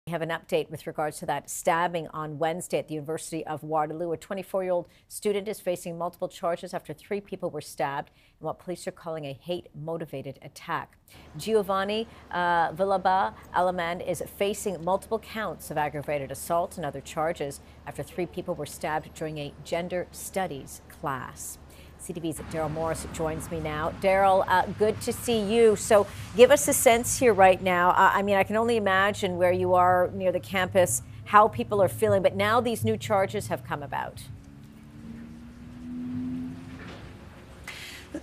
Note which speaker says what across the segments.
Speaker 1: We have an update with regards to that stabbing on Wednesday at the University of Waterloo. A 24-year-old student is facing multiple charges after 3 people were stabbed in what police are calling a hate-motivated attack. Giovanni Villaba Alamand is facing multiple counts of aggravated assault and other charges after 3 people were stabbed during a gender studies class. CTV's Darryl Morris joins me now. Darryl, good to see you. So give us a sense here right now. I mean, I can only imagine where you are near the campus, how people are feeling, but now these new charges have come about.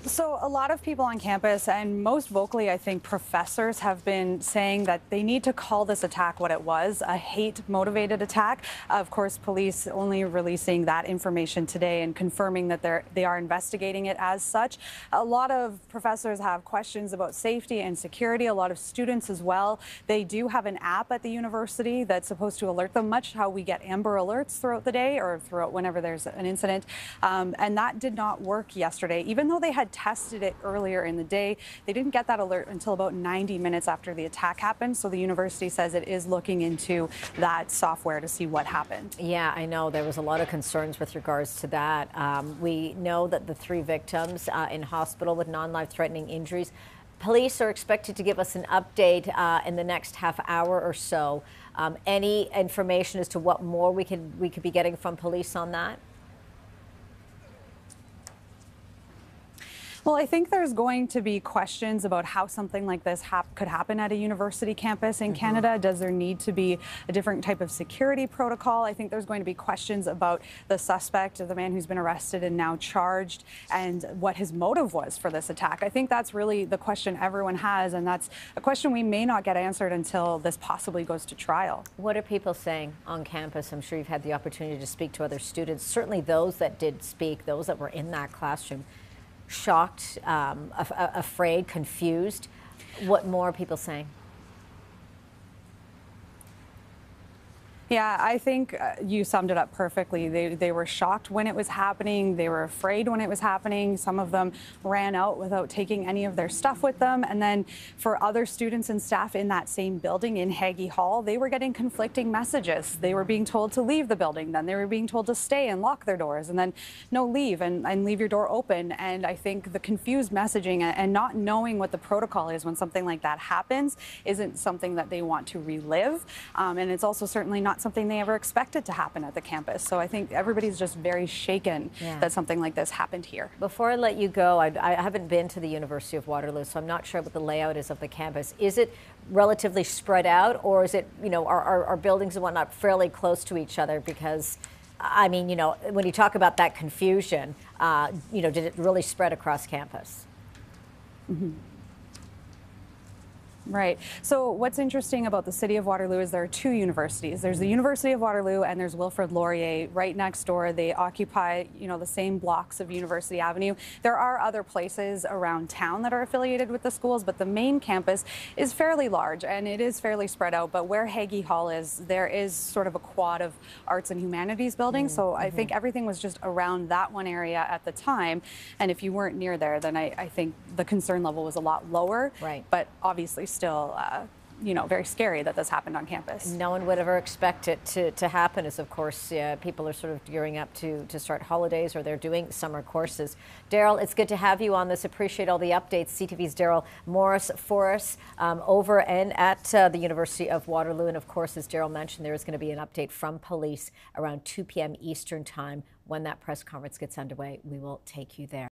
Speaker 2: So a lot of people on campus, and most vocally, I think professors, have been saying that they need to call this attack what it was, a hate-motivated attack. Of course, police only releasing that information today and confirming that they are investigating it as such. A lot of professors have questions about safety and security, a lot of students as well. They do have an app at the university that's supposed to alert them, much how we get Amber Alerts throughout the day or throughout whenever there's an incident. And that did not work yesterday, even though they had tested it earlier in the day. They didn't get that alert until about 90 minutes after the attack happened. So the university says it is looking into that software to see what happened.
Speaker 1: Yeah, I know there was a lot of concerns with regards to that. We know that the 3 victims in hospital with non-life-threatening injuries. Police are expected to give us an update in the next half hour or so. Any information as to what more we could be getting from police on that?
Speaker 2: Well, I think there's going to be questions about how something like this could happen at a university campus in Canada. Does there need to be a different type of security protocol? I think there's going to be questions about the suspect, the man who's been arrested and now charged, and what his motive was for this attack. I think that's really the question everyone has, and that's a question we may not get answered until this possibly goes to trial.
Speaker 1: What are people saying on campus? I'm sure you've had the opportunity to speak to other students, certainly those that did speak, those that were in that classroom. Shocked, afraid, confused. What more are people saying?
Speaker 2: Yeah, I think you summed it up perfectly. They were shocked when it was happening. They were afraid when it was happening. Some of them ran out without taking any of their stuff with them. And then for other students and staff in that same building in Haggie Hall, they were getting conflicting messages. They were being told to leave the building. Then they were being told to stay and lock their doors. And then, no, leave and leave your door open. And I think the confused messaging and not knowing what the protocol is when something like that happens isn't something that they want to relive. And it's also certainly not something they ever expected to happen at the campus. So I think everybody's just very shaken that something like this happened here.
Speaker 1: Before I let you go, I haven't been to the University of Waterloo, so I'm not sure what the layout is of the campus. Is it relatively spread out, or is it, you know, are buildings and whatnot fairly close to each other? Because, I mean, you know, when you talk about that confusion, you know, did it really spread across campus?
Speaker 2: Right. So what's interesting about the city of Waterloo is there are 2 universities. There's the University of Waterloo and there's Wilfrid Laurier right next door. They occupy, you know, the same blocks of University Avenue. There are other places around town that are affiliated with the schools, but the main campus is fairly large and it is fairly spread out. But where Haggie Hall is, there is sort of a quad of arts and humanities buildings. So I think everything was just around that one area at the time. And if you weren't near there, then I think the concern level was a lot lower.
Speaker 1: Right.
Speaker 2: But obviously still, you know, very scary that this happened on campus.
Speaker 1: No one would ever expect it to happen, as of course people are sort of gearing up to start holidays, or they're doing summer courses. Darryl, it's good to have you on this. Appreciate all the updates. CTV's Darryl Morris for us over and at the University of Waterloo. And of course, as Darryl mentioned, there is going to be an update from police around 2 p.m. Eastern time. When that press conference gets underway, we will take you there.